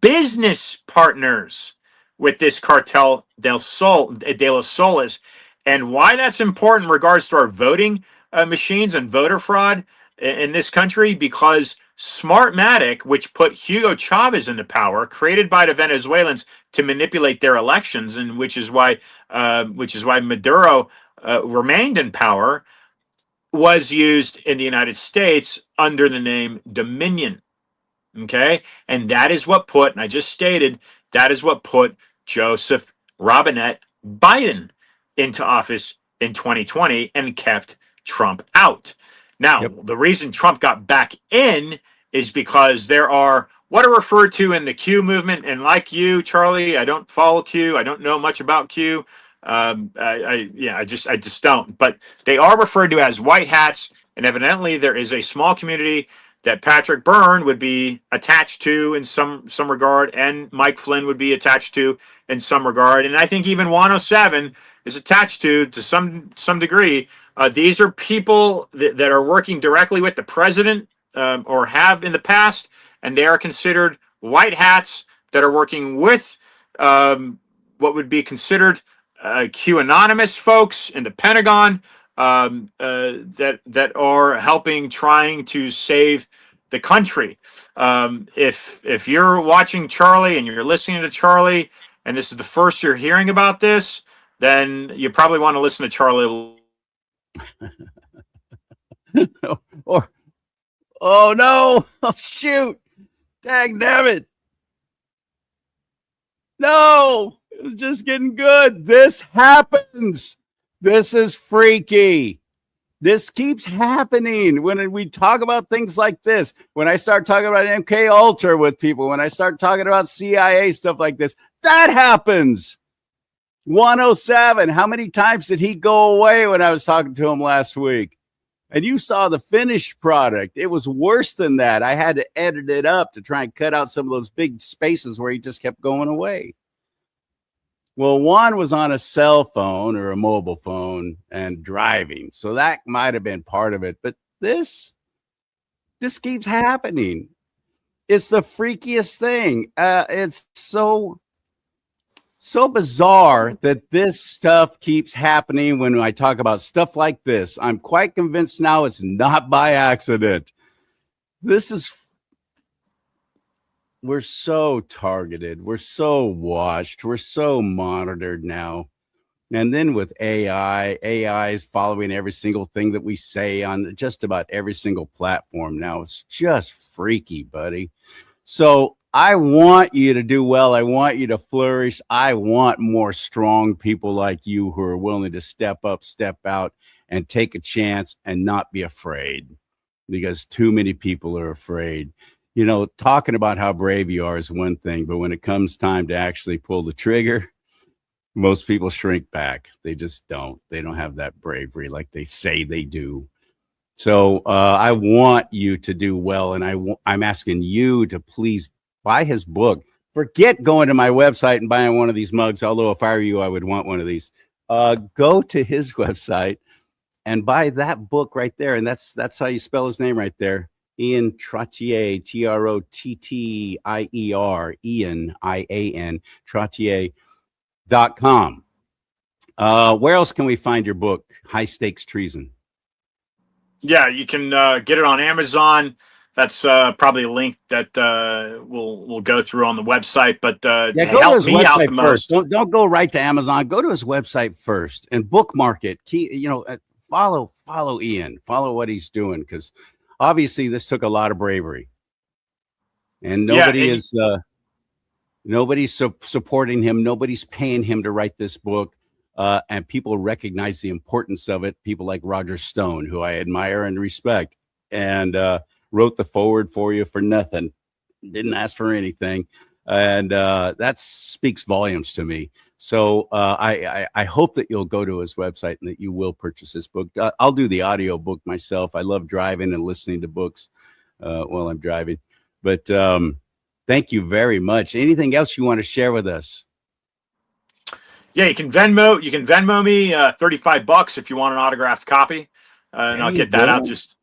Speaker 3: business partners with this cartel de los Soles. And why that's important in regards to our voting machines and voter fraud in this country, because Smartmatic, which put Hugo Chavez into power, created by the Venezuelans to manipulate their elections, and which is why Maduro remained in power, was used in the United States under the name Dominion. Okay, and that is what put, and I just stated, that is what put Joseph Robinette Biden into office in 2020 and kept Trump out. Now, The reason Trump got back in is because there are what are referred to in the Q movement, and like you, Charlie, I don't follow Q. I don't know much about Q. I just don't. But they are referred to as white hats, and evidently there is a small community that Patrick Byrne would be attached to in some regard, and Mike Flynn would be attached to in some regard, and I think even 107 is attached to some degree. These are people that are working directly with the president, or have in the past, and they are considered white hats that are working with what would be considered QAnonymous folks in the Pentagon, that are helping, trying to save the country. If you're watching Charlie and you're listening to Charlie, and this is the first you're hearing about this, then you probably want to listen to Charlie.
Speaker 2: Or, oh no! Oh shoot! Dang, damn it! No, it was just getting good. This happens. This is freaky. This keeps happening when we talk about things like this. When I start talking about MK Ultra with people, when I start talking about CIA stuff like this, that happens. 107. How many times did he go away when I was talking to him last week? And you saw the finished product. It was worse than that. I had to edit it up to try and cut out some of those big spaces where he just kept going away. Well, Juan was on a cell phone or a mobile phone and driving. So that might have been part of it. But this keeps happening. It's the freakiest thing. It's so bizarre that this stuff keeps happening when I talk about stuff like this. I'm quite convinced now it's not by accident. We're so targeted. We're so watched. We're so monitored now. And then with AI is following every single thing that we say on just about every single platform now. It's just freaky, buddy. So I want you to do well. I want you to flourish. I want more strong people like you who are willing to step up, step out, and take a chance and not be afraid, because too many people are afraid. You know, talking about how brave you are is one thing, but when it comes time to actually pull the trigger, most people shrink back. They just don't. They don't have that bravery like they say they do. So I want you to do well, and I'm asking you to please buy his book. Forget going to my website and buying one of these mugs, although if I were you, I would want one of these. Go to his website and buy that book right there, and that's how you spell his name right there. Ian Trottier, Trottier, Ian, IAN, Trottier.com. Where else can we find your book, High Stakes Treason?
Speaker 3: Yeah, you can get it on Amazon. That's probably a link that we'll go through on the website. But
Speaker 2: go to his website first. Don't go right to Amazon. Go to his website first and bookmark it. Follow Ian. Follow what he's doing, because obviously this took a lot of bravery, and nobody's supporting him. Nobody's paying him to write this book. And people recognize the importance of it. People like Roger Stone, who I admire and respect, and wrote the foreword for you for nothing. Didn't ask for anything. And that speaks volumes to me. So I hope that you'll go to his website and that you will purchase this book. I'll do the audio book myself. I love driving and listening to books while I'm driving. But thank you very much. Anything else you want to share with us?
Speaker 3: Yeah, you can Venmo. You can Venmo me $35 if you want an autographed copy, and I'll get that out. Just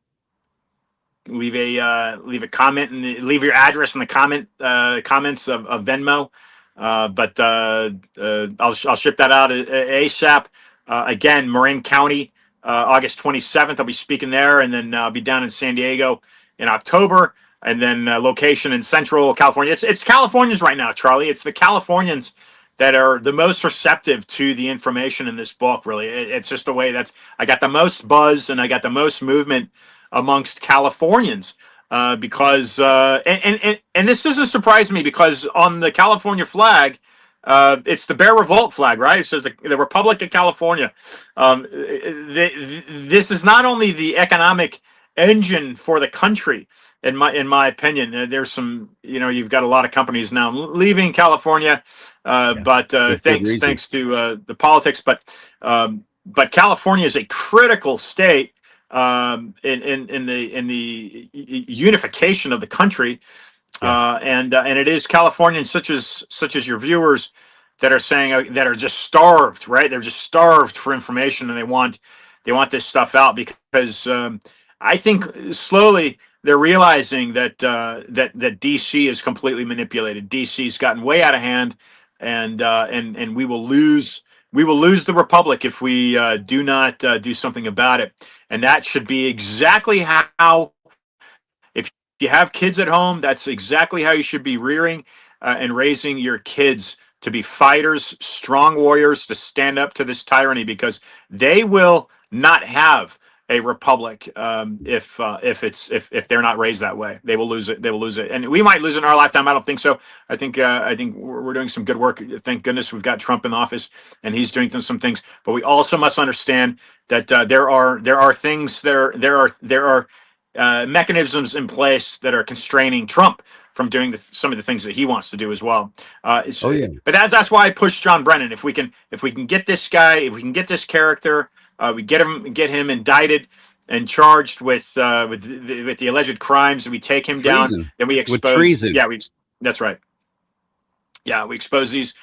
Speaker 3: leave a comment and leave your address in the comments of Venmo. But I'll ship that out ASAP. Again, Marin County, August 27th. I'll be speaking there, and then I'll be down in San Diego in October, and then location in Central California. It's Californians right now, Charlie. It's the Californians that are the most receptive to the information in this book. Really, it's just the way I got the most buzz and I got the most movement amongst Californians. Because and this doesn't surprise me, because on the California flag, it's the Bear Revolt flag, right? It says the Republic of California. This is not only the economic engine for the country, in my opinion. There's some, you've got a lot of companies now leaving California, but thanks to the politics. But California is a critical state in the unification of the country, and it is Californians such as your viewers that are saying that are just starved, right? They're just starved for information, and they want this stuff out, because I think slowly they're realizing that DC is completely manipulated. DC's gotten way out of hand, and we will lose. We will lose the Republic if we do not do something about it. And that should be exactly how, if you have kids at home, that's exactly how you should be rearing and raising your kids to be fighters, strong warriors, to stand up to this tyranny, because they will not have a republic if they're not raised that way. They will lose it. They will lose it, and we might lose it in our lifetime. I don't think so. I think we're doing some good work. Thank goodness we've got Trump in office, and he's doing some things. But we also must understand that there are things, there are mechanisms in place that are constraining Trump from doing some of the things that he wants to do as well. But that's why I push John Brennan. If we can get this guy, if we can get this character. We get him indicted and charged with the alleged crimes, and we take him treason. Down. Then we expose. With treason. Yeah, that's right. Yeah, we expose these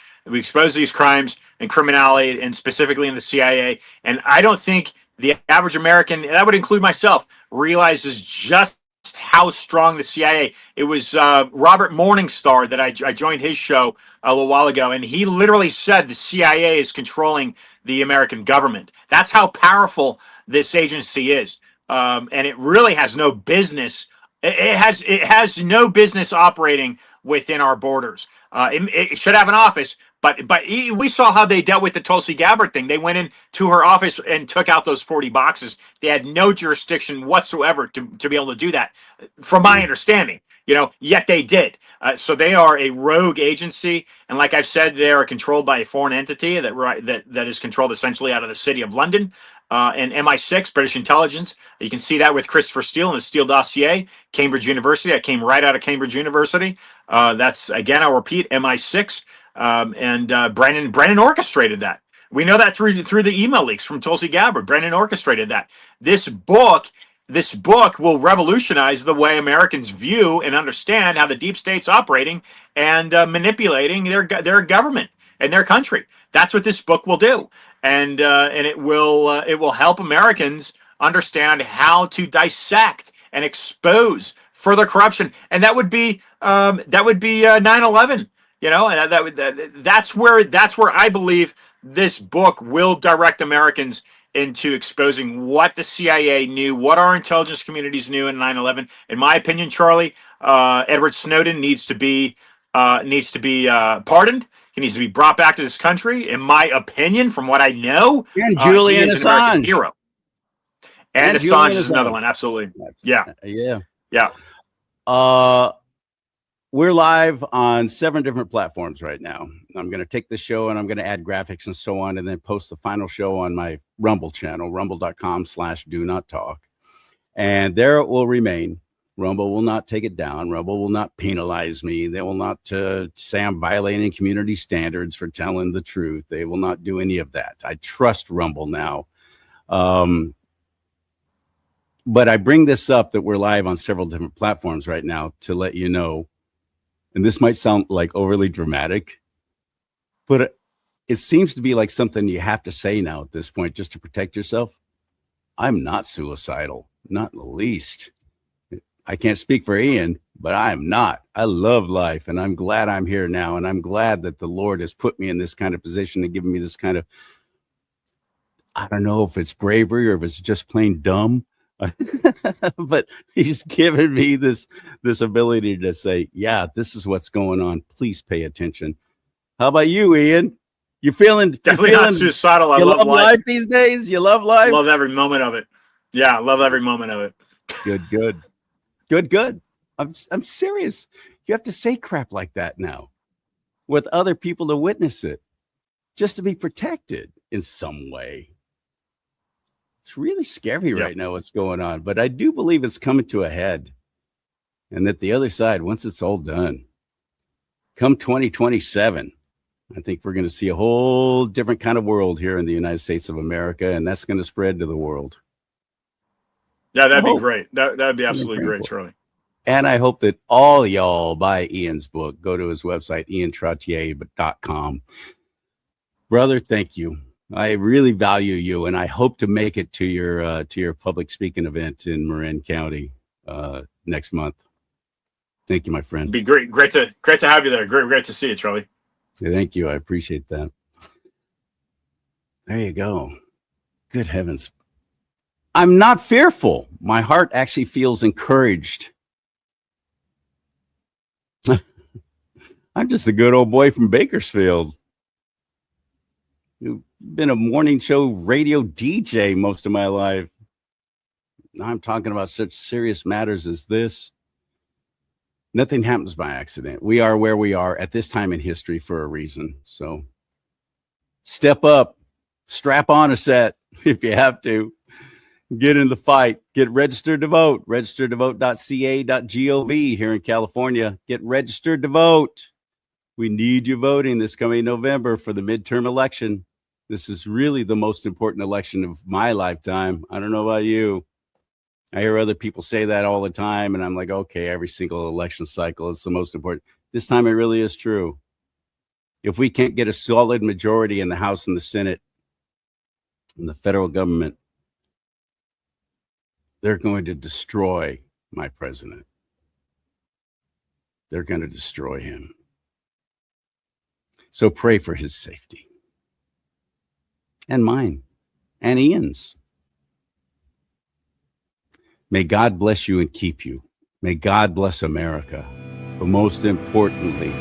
Speaker 3: crimes and criminality, and specifically in the CIA. And I don't think the average American, and that would include myself, realizes just how strong the CIA. It was Robert Morningstar that I joined his show a little while ago, and he literally said the CIA is controlling the American government. That's how powerful this agency is, and it really has no business. It has no business operating within our borders. It should have an office, but we saw how they dealt with the Tulsi Gabbard thing. They went into her office and took out those 40 boxes. They had no jurisdiction whatsoever to be able to do that, from my understanding. Yet they did. So they are a rogue agency, and like I've said, they are controlled by a foreign entity that is controlled essentially out of the city of London. And MI6, British intelligence. You can see that with Christopher Steele and the Steele dossier, Cambridge University. That came right out of Cambridge University. That's, again, I'll repeat, MI6. And Brennan orchestrated that. We know that through the email leaks from Tulsi Gabbard. Brennan orchestrated that. This book will revolutionize the way Americans view and understand how the deep state's operating and manipulating their government and their country. That's what this book will do, and it will help Americans understand how to dissect and expose further corruption, and that would be 9/11. And that's where I believe this book will direct Americans into exposing what the CIA knew, what our intelligence communities knew in 9/11. In my opinion, Charlie, Edward Snowden needs to be pardoned. He needs to be brought back to this country. In my opinion, from what I know,
Speaker 2: and Julian Assange, an American
Speaker 3: hero. And Assange is another one. Absolutely. Yeah.
Speaker 2: We're live on 7 different platforms right now. I'm going to take this show and I'm going to add graphics and so on, and then post the final show on my Rumble channel, rumble.com/do-not-talk. And there it will remain. Rumble will not take it down. Rumble will not penalize me. They will not say I'm violating community standards for telling the truth. They will not do any of that. I trust Rumble now. But I bring this up that we're live on several different platforms right now to let you know, and this might sound like overly dramatic, but it seems to be like something you have to say now at this point just to protect yourself. I'm not suicidal, not in the least. I can't speak for Ian, but I am not. I love life, and I'm glad I'm here now, and I'm glad that the Lord has put me in this kind of position and given me this kind of, I don't know if it's bravery or if it's just plain dumb, but he's given me this ability to say, yeah, this is what's going on. Please pay attention. How about you, Ian? You feeling
Speaker 3: definitely not suicidal? I love
Speaker 2: life these days. You love life.
Speaker 3: Love every moment of it. Yeah, I love every moment of it.
Speaker 2: Good. I'm serious. You have to say crap like that now, with other people to witness it, just to be protected in some way. It's really scary right now what's going on, but I do believe it's coming to a head, and that the other side, once it's all done, come 2027. I think we're going to see a whole different kind of world here in the United States of America, and that's going to spread to the world.
Speaker 3: Yeah, that'd be great. That'd be absolutely great, Charlie.
Speaker 2: And I hope that all y'all buy Ian's book. Go to his website, iantrottier.com. Brother, thank you. I really value you, and I hope to make it to your public speaking event in Marin County next month. Thank you, my friend.
Speaker 3: It'd be great to have you there. Great to see you, Charlie.
Speaker 2: Thank you. I appreciate that. There you go. Good heavens. I'm not fearful. My heart actually feels encouraged. I'm just a good old boy from Bakersfield. I've been a morning show radio DJ most of my life. Now I'm talking about such serious matters as this. Nothing happens by accident. We are where we are at this time in history for a reason. So step up, strap on a set if you have to. Get in the fight. Get registered to vote. Registered to vote.ca.gov here in California. Get registered to vote. We need you voting this coming November for the midterm election. This is really the most important election of my lifetime. I don't know about you. I hear other people say that all the time, and I'm like, okay, every single election cycle is the most important. This time it really is true. If we can't get a solid majority in the House and the Senate and the federal government, they're going to destroy my president. They're going to destroy him. So pray for his safety. And mine. And Ian's. May God bless you and keep you. May God bless America. But most importantly,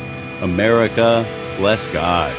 Speaker 2: America bless God.